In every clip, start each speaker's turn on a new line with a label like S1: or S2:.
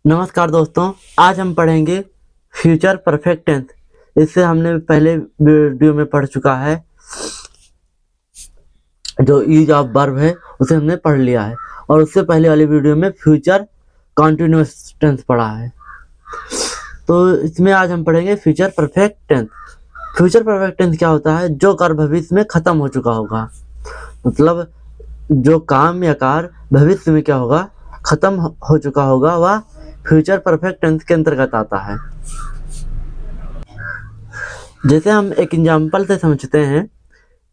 S1: नमस्कार दोस्तों, आज हम पढ़ेंगे फ्यूचर परफेक्ट टेंस। इससे हमने पहले वीडियो में पढ़ चुका है। जो यूज ऑफ वर्ब है उसे हमने पढ़ लिया है, और उससे पहले वाली वीडियो में फ्यूचर कॉन्टिन्यूअस टेंस पढ़ा है। तो इसमें आज हम पढ़ेंगे future perfect tense. Future perfect tense क्या होता है? जो कार्य भविष्य में खत्म हो चुका होगा, मतलब जो काम या कार्य भविष्य में क्या होगा, खत्म हो चुका होगा, वह फ्यूचर परफेक्ट टेंस के अंतर्गत आता है। जैसे हम एक एग्जाम्पल से समझते हैं,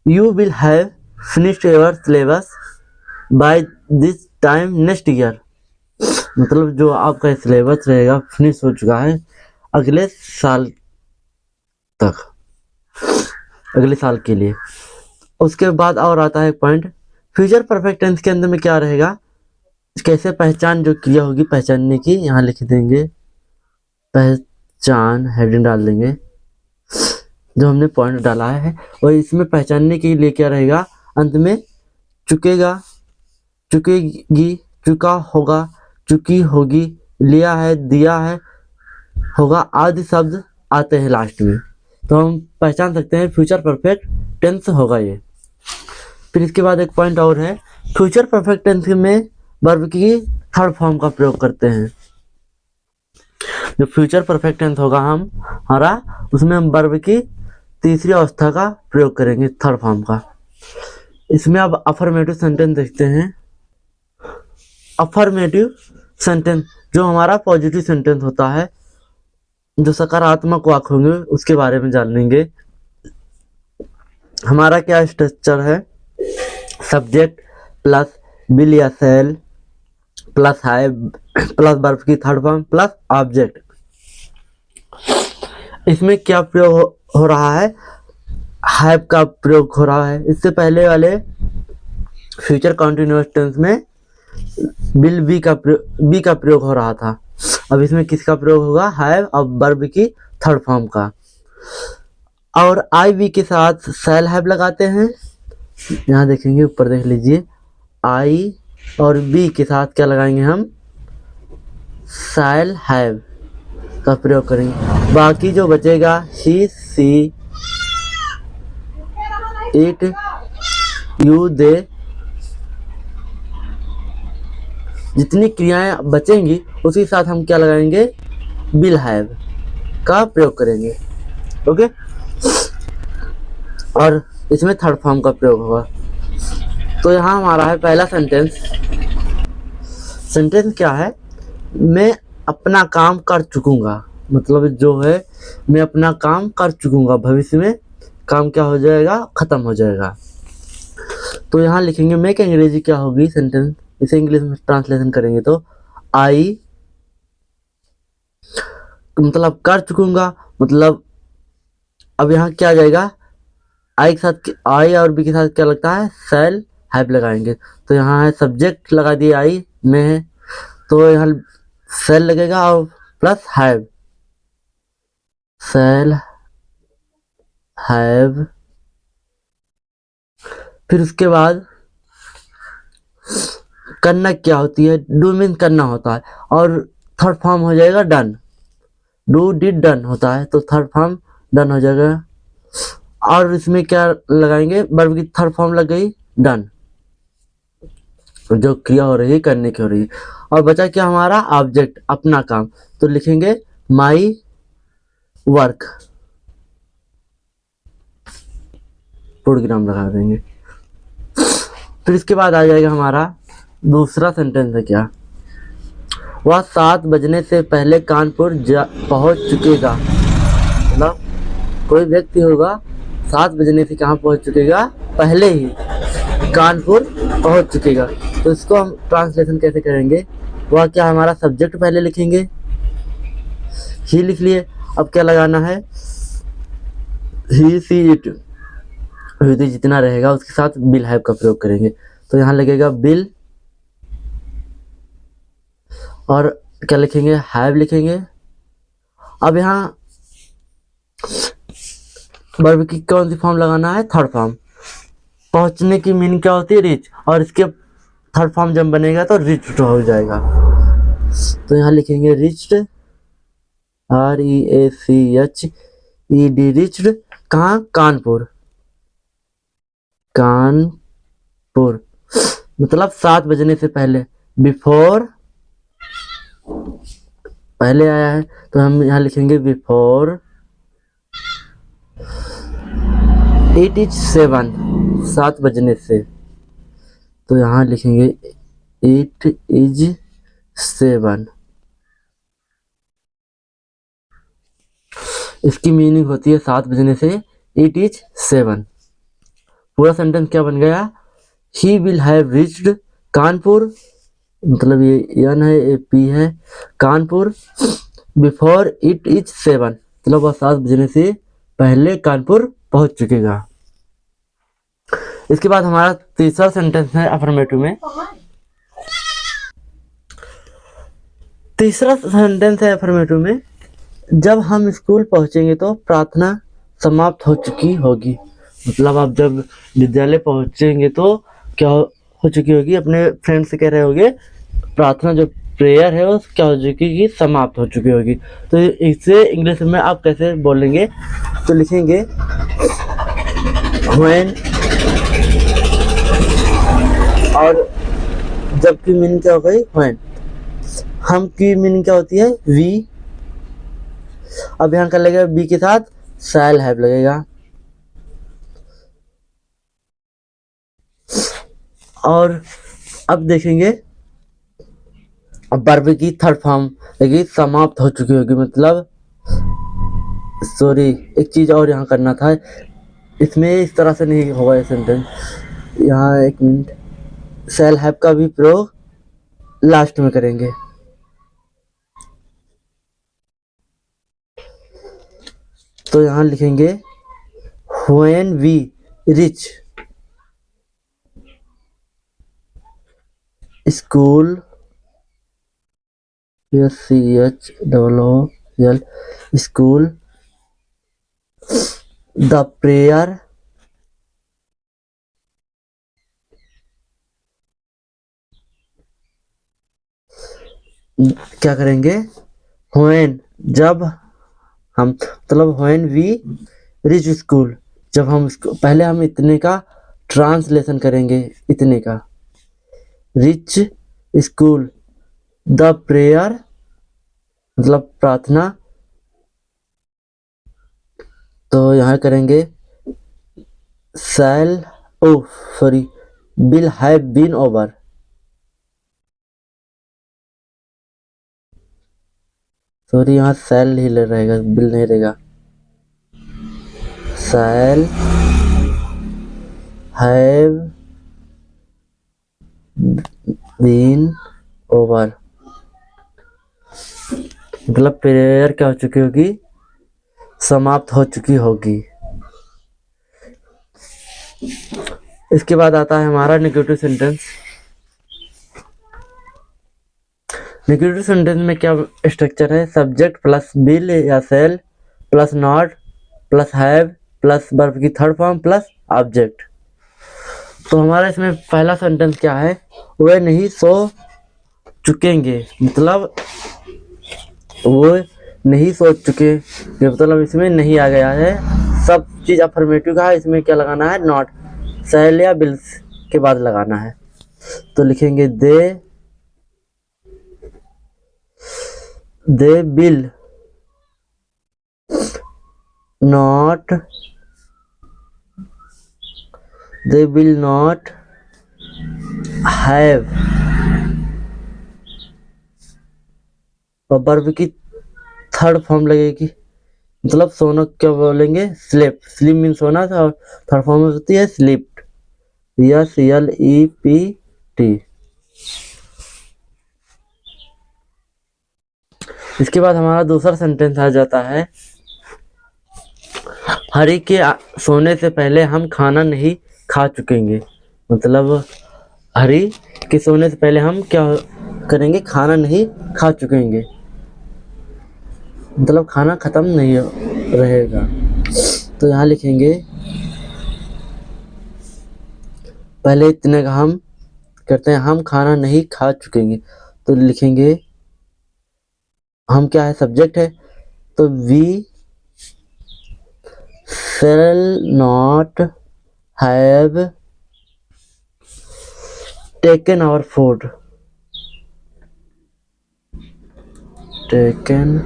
S1: you will have finished your syllabus by this time next year. मतलब जो आपका सिलेबस रहेगा फिनिश हो चुका है अगले साल तक, अगले साल के लिए। उसके बाद और आता है पॉइंट, फ्यूचर परफेक्ट टेंस के अंदर में क्या रहेगा, कैसे पहचान जो क्रिया होगी पहचानने की, यहाँ लिख देंगे पहचान, हेडिंग डाल देंगे जो हमने पॉइंट डाला है। और इसमें पहचानने के लिए क्या रहेगा, अंत में चुकेगा, चुकेगी, चुका होगा, चुकी होगी, लिया है, दिया है, होगा आदि शब्द आते हैं लास्ट में, तो हम पहचान सकते हैं फ्यूचर परफेक्ट टेंस होगा ये। फिर इसके बाद एक पॉइंट और है, फ्यूचर परफेक्ट टेंस में वर्ब की थर्ड फॉर्म का प्रयोग करते हैं। जो फ्यूचर परफेक्ट टेंस होगा हमारा, उसमें हम वर्ब की तीसरी अवस्था का प्रयोग करेंगे, थर्ड फॉर्म का। इसमें अब अफर्मेटिव सेंटेंस देखते हैं। अफर्मेटिव सेंटेंस जो हमारा पॉजिटिव सेंटेंस होता है, जो सकारात्मक वाक्य होंगे उसके बारे में जान लेंगे। हमारा क्या स्ट्रक्चर है, सब्जेक्ट प्लस विल या शैल प्लस हैव प्लस वर्ब की थर्ड फॉर्म प्लस ऑब्जेक्ट। इसमें क्या प्रयोग हो रहा है, हैव का प्रयोग हो रहा है। इससे पहले वाले फ्यूचर कॉन्टिन्यूअस टेंस में विल बी का प्रयोग हो रहा था। अब इसमें किसका प्रयोग होगा, हैव और वर्ब की थर्ड फॉर्म का। और आई बी के साथ शैल हैव लगाते हैं। यहाँ देखेंगे, ऊपर देख लीजिए, आई और बी के साथ क्या लगाएंगे हम, शैल हैव का प्रयोग करेंगे। बाकी जो बचेगा ही, सी, इट, यू, दे, जितनी क्रियाएं बचेंगी उसके साथ हम क्या लगाएंगे, विल हैव का प्रयोग करेंगे। ओके, और इसमें थर्ड फॉर्म का प्रयोग होगा। तो यहाँ हमारा है पहला सेंटेंस। सेंटेंस क्या है, मैं अपना काम कर चुकूंगा, मतलब जो है मैं अपना काम कर चुकूंगा, भविष्य में काम क्या हो जाएगा, खत्म हो जाएगा। तो यहाँ लिखेंगे मैं की अंग्रेजी क्या होगी सेंटेंस, इसे इंग्लिश में ट्रांसलेशन करेंगे तो आई, मतलब कर चुकूंगा, मतलब अब यहाँ क्या आ जाएगा, आई के साथ, आई और बी के साथ क्या लगता है, शैल हैव लगाएंगे। तो यहाँ है सब्जेक्ट लगा दिए, आई में है तो यहाँ शैल लगेगा और प्लस हैव, शैल हैव। फिर उसके बाद करना क्या होती है, डू मीन करना होता है, और थर्ड फॉर्म हो जाएगा डन। डू डिड डन होता है तो थर्ड फॉर्म डन हो जाएगा। और इसमें क्या लगाएंगे, वर्ब की थर्ड फॉर्म लग गई डन, जो क्रिया हो रही है करने की हो रही है। और बचा क्या हमारा ऑब्जेक्ट, अपना काम, तो लिखेंगे माई वर्क, प्रोग्राम लगा देंगे। फिर इसके बाद आ जाएगा हमारा दूसरा सेंटेंस है क्या, वह 7 बजने से पहले कानपुर पहुंच चुकेगा। मतलब कोई व्यक्ति होगा 7 बजने से कहाँ पहुंच चुकेगा, पहले ही कानपुर पहुंच चुकेगा। तो इसको हम ट्रांसलेशन कैसे करेंगे, वह क्या हमारा सब्जेक्ट पहले लिखेंगे, ही लिख लिए। अब क्या लगाना है, ही, सी, इट, जितना रहेगा उसके साथ विल हैव का प्रयोग करेंगे। तो यहाँ लगेगा विल, और क्या लिखेंगे, हैव लिखेंगे। अब यहाँ वर्ब की कौन सी फॉर्म लगाना है, थर्ड फॉर्म। पहुंचने की मीनिंग क्या होती है, रीच, और इसके थर्ड फॉर्म जब बनेगा तो रीच हो जाएगा। तो यहाँ लिखेंगे रिच्ड, REACHED, रिच्ड। कहाँ? कानपुर। कानपुर मतलब 7 बजने से पहले, बिफोर पहले आया है तो हम यहाँ लिखेंगे बिफोर इट इज 7 बजने से, तो यहाँ लिखेंगे इट इज 7। इसकी मीनिंग होती है 7 बजने से, इट इज 7। पूरा सेंटेंस क्या बन गया? He will have reached Kanpur, मतलब ये एन है, ये पी है, कानपुर बिफोर इट इज 7, मतलब वह 7 बजने से पहले कानपुर पहुंच चुकेगा। इसके बाद हमारा तीसरा सेंटेंस है अफर्मेटिव में। तीसरा सेंटेंस है अफर्मेटिव में, जब हम स्कूल पहुंचेंगे तो प्रार्थना समाप्त हो चुकी होगी। मतलब आप जब विद्यालय पहुंचेंगे तो क्या हो चुकी होगी? अपने फ्रेंड से कह रहे होगे प्रार्थना जो प्रेयर है वो क्या हो चुकी कि समाप्त हो चुकी होगी। तो इसे इंग्लिश में आप कैसे बोलेंगे? तो लिखेंगे व्हेन, और जब की मीनिंग क्या हो गई? व्हेन। हम की मीनिंग क्या होती है? वी। अब यहाँ कर लगेगा बी के साथ शैल हैव लगेगा, और अब देखेंगे अब वर्ब की थर्ड फॉर्म लगी समाप्त हो चुकी होगी, मतलब सॉरी एक चीज और यहाँ करना था, इसमें इस तरह से नहीं होगा ये सेंटेंस। यहाँ एक मिनट, शैल हैव का भी प्रयोग लास्ट में करेंगे। तो यहाँ लिखेंगे when we reach school, SCHOOL, school, the prayer क्या करेंगे? व्हेन, जब हम, मतलब व्हेन वी रिच स्कूल, जब हम पहले हम इतने का ट्रांसलेशन करेंगे, इतने का, रिच स्कूल, द प्रेयर मतलब प्रार्थना, तो यहाँ करेंगे shall sorry will have been over, sorry यहाँ शैल ही रहेगा, बिल नहीं रहेगा, शैल हैव बीन ओवर, मतलब प्रेयर क्या हो चुकी होगी? समाप्त हो चुकी होगी। इसके बाद आता है हमारा नेगेटिव सेंटेंस। नेगेटिव सेंटेंस में क्या स्ट्रक्चर है? सब्जेक्ट प्लस बिल या shall plus not plus have plus verb की थर्ड फॉर्म प्लस ऑब्जेक्ट। तो हमारा इसमें पहला सेंटेंस क्या है? वे नहीं सो चुकेंगे, मतलब वो नहीं सोच चुके, मतलब इसमें नहीं आ गया है, सब चीज अफर्मेटिव का है, इसमें क्या लगाना है? नॉट, सेल या बिल्स के बाद लगाना है। तो लिखेंगे they will not, they will not have, और वर्ब की थर्ड फॉर्म लगेगी, मतलब सोना क्या बोलेंगे? स्लिप, स्लिप मीन सोना था, और थर्ड फॉर्म में होती है स्लिप्ड, SLEPT। इसके बाद हमारा दूसरा सेंटेंस आ जाता है, हरि के सोने से पहले हम खाना नहीं खा चुकेंगे, मतलब हरि के सोने से पहले हम क्या करेंगे? खाना नहीं खा चुकेंगे, मतलब खाना खत्म नहीं रहेगा। तो यहाँ लिखेंगे पहले इतने का हम करते हैं, हम खाना नहीं खा चुकेंगे, तो लिखेंगे हम क्या है, सब्जेक्ट है, तो we shall not have taken our food, taken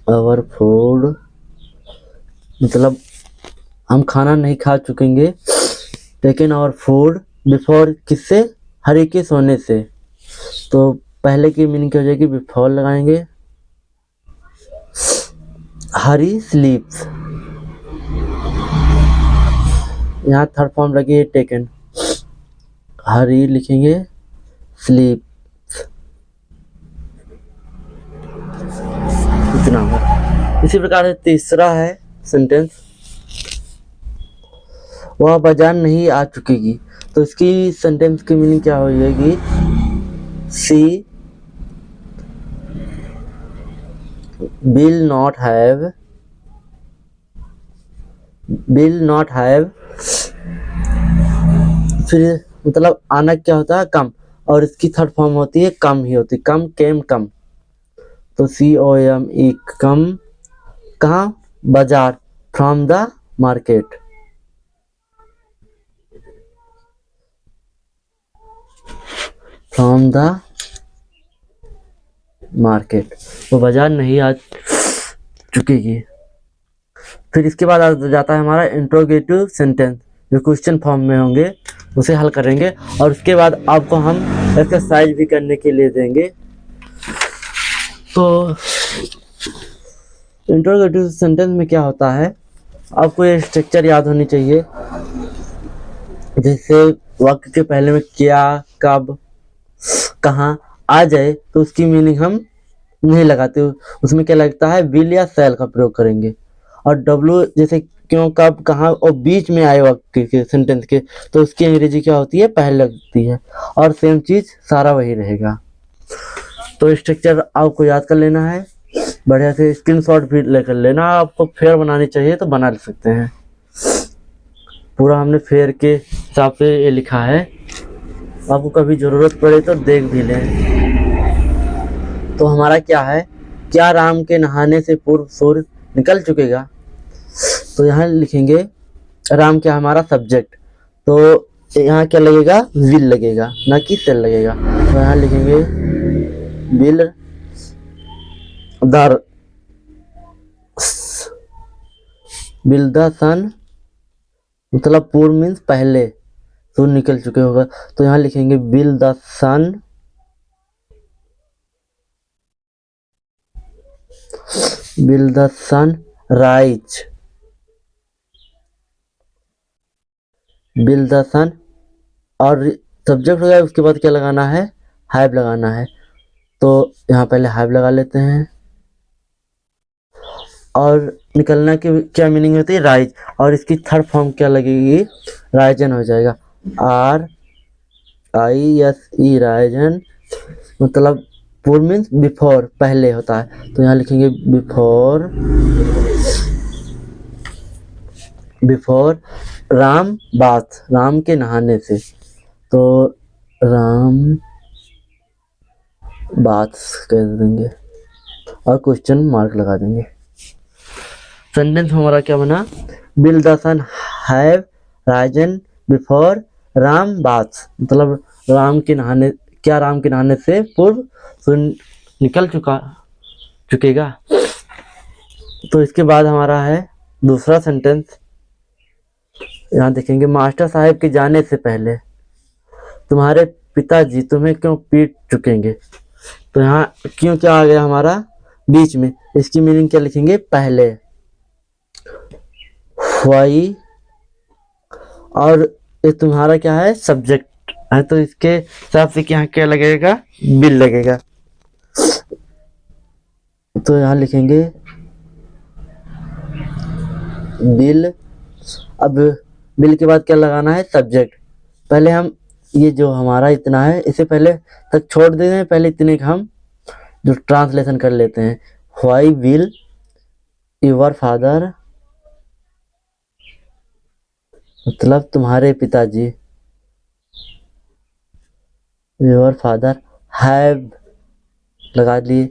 S1: our food मतलब हम खाना नहीं खा चुकेंगे, टेकन आवर फूड बिफोर किससे, हरि के सोने से। तो पहले की मीनिंग क्या हो जाएगी, बिफोर लगाएंगे, हरी स्लीप्स, यहाँ थर्ड फॉर्म लगी है टेकन, हरी लिखेंगे, स्लीप, इतना होगा। इसी प्रकार से तीसरा है सेंटेंस, वह बाजार नहीं आ चुकेगी। तो इसकी सेंटेंस की मीनिंग क्या हो जाएगी, सी will not have, फिर मतलब आना क्या होता है, कम, और इसकी थर्ड फॉर्म होती है कम ही होती है, कम, केम, कम। तो COME कम, कहाँ, बाजार, from the market, from the market, वो बाजार नहीं आ चुकेगी। फिर इसके बाद आ जाता है हमारा इंट्रोगेटिव सेंटेंस, जो क्वेश्चन फॉर्म में होंगे, उसे हल करेंगे, और उसके बाद आपको हम एक्सरसाइज भी करने के लिए देंगे। तो इंट्रोगेटिव सेंटेंस में क्या होता है, आपको ये स्ट्रक्चर याद होनी चाहिए, जैसे वाक्य के पहले में क्या, कब, कहाँ आ जाए तो उसकी मीनिंग हम नहीं लगाते, उसमें क्या लगता है, विल या शैल का प्रयोग करेंगे। और डब्ल्यू जैसे क्यों, कब, कहाँ और बीच में आए वाक्य के सेंटेंस के, तो उसकी अंग्रेजी क्या होती है, पहले लगती है, और सेम चीज सारा वही रहेगा। तो स्ट्रक्चर आपको याद कर लेना है, बढ़िया से स्क्रीनशॉट भी लेकर लेना, आपको फेयर बनानी चाहिए तो बना ले सकते हैं। पूरा हमने फेयर के हिसाब से ये लिखा है, आपको कभी जरूरत पड़े तो देख भी लें। तो हमारा क्या है, क्या राम के नहाने से पूर्व सूर्य निकल चुकेगा। तो यहाँ लिखेंगे, राम क्या हमारा सब्जेक्ट, तो यहाँ क्या लगेगा, विल लगेगा, ना कि शैल लगेगा। तो यहाँ लिखेंगे विल द सन, मतलब पूर्व मीन्स पहले, सूर्य निकल चुके होगा। तो यहाँ लिखेंगे will the sun, will the sun rise, will the sun, और सब्जेक्ट हो गया, उसके बाद क्या लगाना है, हैव लगाना है। तो यहाँ पहले हैव लगा लेते हैं, और निकलना की क्या मीनिंग होती है, राइज, और इसकी थर्ड फॉर्म क्या लगेगी, राइजन हो जाएगा, RISE राइजन, मतलब पूर्व मीन्स बिफोर, पहले होता है। तो यहाँ लिखेंगे बिफोर राम बाथ, राम के नहाने से, तो राम बाथ कह देंगे और क्वेश्चन मार्क लगा देंगे। सेंटेंस हमारा क्या बना, will the sun have risen before Ram bath, मतलब राम के नहाने, क्या राम के नहाने से पूर्व सूर्य निकल चुकेगा। तो इसके बाद हमारा है दूसरा सेंटेंस, यहाँ देखेंगे, मास्टर साहब के जाने से पहले तुम्हारे पिताजी तुम्हें क्यों पीट चुकेंगे। तो यहाँ क्यों क्या आ गया हमारा बीच में, इसकी मीनिंग क्या लिखेंगे, पहले, वाई, और ये तुम्हारा क्या है, सब्जेक्ट है, तो इसके हिसाब से यहाँ क्या लगेगा, बिल लगेगा। तो यहाँ लिखेंगे बिल, अब बिल के बाद क्या लगाना है, सब्जेक्ट। पहले हम ये जो हमारा इतना है इसे पहले तक छोड़ देते हैं, पहले इतने का हम जो ट्रांसलेशन कर लेते हैं, व्हाई विल योर फादर, मतलब तुम्हारे पिताजी, योर फादर हैव लगा लिए।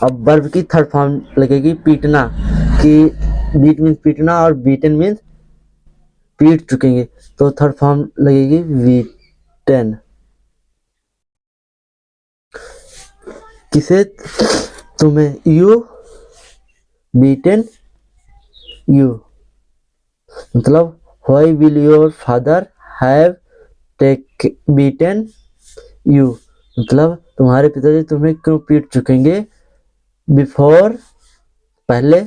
S1: अब वर्ब की थर्ड फॉर्म लगेगी पीटना, कि बीट मीन्स पीटना और बीटन मीन्स पीट चुकेंगे, तो थर्ड फॉर्म लगेगी बीटन। किसे? तुम्हें। यू बीटन यू, मतलब why will your father have beaten you, मतलब तुम्हारे पिताजी तुम्हें क्यों पीट चुकेंगे। बिफोर पहले,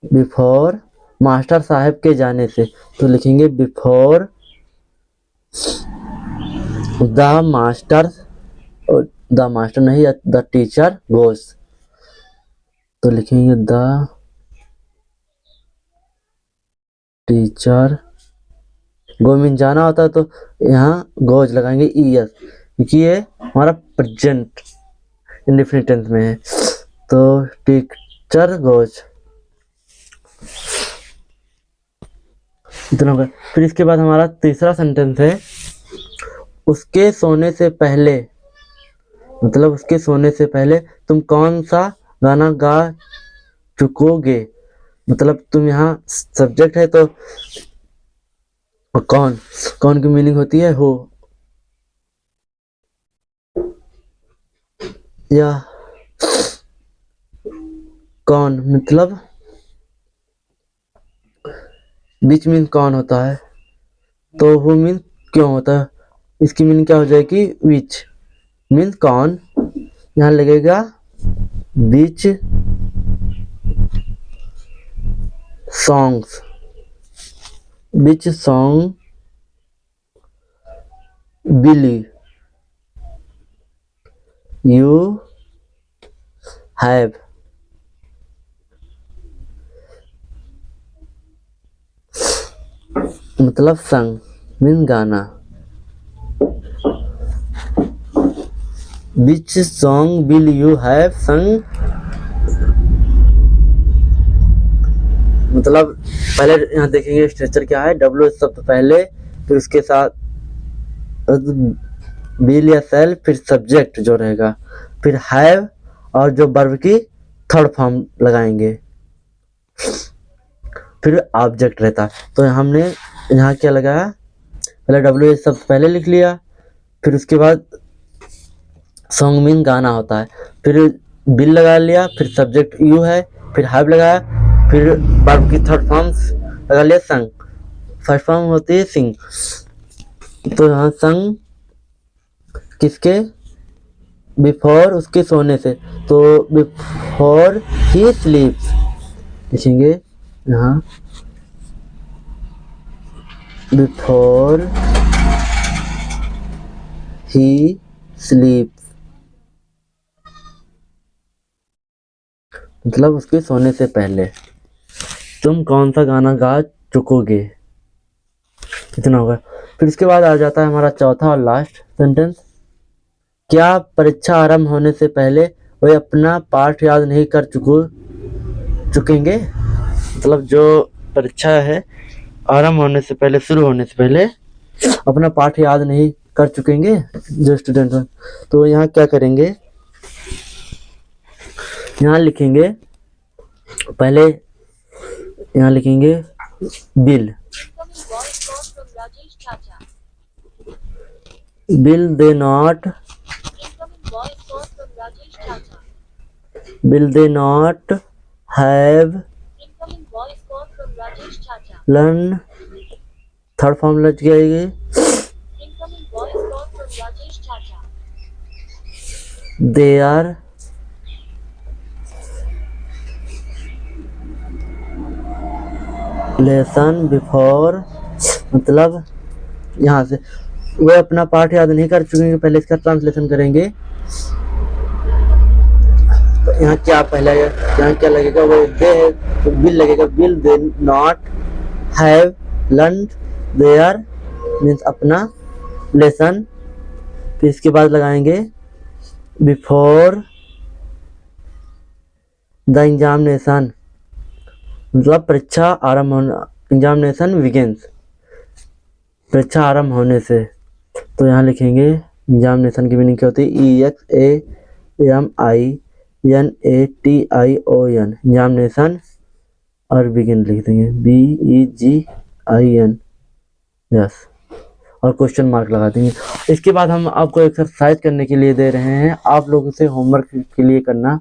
S1: बिफोर मास्टर साहब के जाने से, तो लिखेंगे before the master, the master नहीं, द टीचर गोस, तो लिखेंगे द टीचर। गो मीन जाना होता है, तो यहाँ गोज लगाएंगे ईएस, क्योंकि ये हमारा प्रेजेंट इंडेफिनिट टेंस में है, तो टीचर गोज। इतना होगा। फिर इसके बाद हमारा तीसरा सेंटेंस है उसके सोने से पहले, मतलब उसके सोने से पहले तुम कौन सा गाना गा चुकोगे, मतलब तुम यहाँ सब्जेक्ट है तो कौन, कौन की मीनिंग होती है हो, या कौन मतलब बीच मीन कौन होता है, तो वो मीन क्यों होता है, इसकी मीनिंग क्या हो जाएगी विच मीन कौन, यहाँ लगेगा which songs, which song will you have, मतलब संग मीन गाना, which song will you have sung, मतलब पहले यहाँ देखेंगे स्ट्रक्चर क्या है, डब्ल्यू सबसे पहले, फिर उसके साथ विल या सेल, फिर सब्जेक्ट जो रहेगा, फिर हैव, और जो वर्ब की थर्ड फॉर्म लगाएंगे, फिर ऑब्जेक्ट रहता। तो हमने यहाँ क्या लगाया, पहले डब्ल्यू सबसे पहले लिख लिया, फिर उसके बाद सॉन्ग मीन गाना होता है, फिर बिल लगा लिया, फिर सब्जेक्ट यू है, फिर हैव लगाया, फिर वर्ब की थर्ड फॉर्म लगा लिया संग, फर्स्ट फॉर्म होती है सिंग, तो यहाँ संग किसके, बिफोर उसके सोने से, तो बिफोर ही स्लीप्स लिखेंगे यहाँ, बिफोर ही स्लीप्स, मतलब उसके सोने से पहले तुम कौन सा गाना गा चुकोगे, कितना होगा। फिर इसके बाद आ जाता है हमारा चौथा और लास्ट सेंटेंस, क्या परीक्षा आरंभ होने से पहले वे अपना पाठ याद नहीं कर चुकेंगे, मतलब जो परीक्षा है आरंभ होने से पहले, शुरू होने से पहले अपना पाठ याद नहीं कर चुकेंगे जो स्टूडेंट हैं, तो यहाँ क्या करेंगे, यहाँ लिखेंगे पहले, यहाँ लिखेंगे bill, bill they not, will they not have learn, third form लग जाएगी, they are lesson before, मतलब यहाँ से वे अपना पाठ याद नहीं कर चुके, पहले इसका ट्रांसलेशन करेंगे, तो यहाँ क्या पहले, यहाँ क्या लगेगा, वो दे है तो बिल लगेगा, will they not have learn their means अपना लेसन, फिर इसके बाद लगाएंगे बिफोर द एग्जामिनेशन, मतलब परीक्षा आरंभ होना, एग्जामिनेशन बिगिंस, परीक्षा आरंभ होने से, तो यहाँ लिखेंगे एग्जामिनेशन की मीनिंग क्या होती है, EXAMINATION एग्जामिनेशन, और बिगिन लिख देंगे BEGIN, यस, और क्वेश्चन मार्क लगा देंगे। इसके बाद हम आपको एक्सरसाइज करने के लिए दे रहे हैं, आप लोगों से होमवर्क के लिए करना।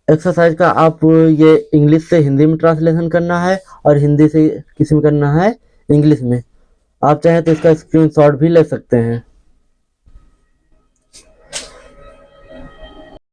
S1: एक्सरसाइज का आप ये इंग्लिश से हिंदी में ट्रांसलेशन करना है और हिंदी से किस में करना है, इंग्लिश में। आप चाहें तो इसका स्क्रीनशॉट भी ले सकते हैं।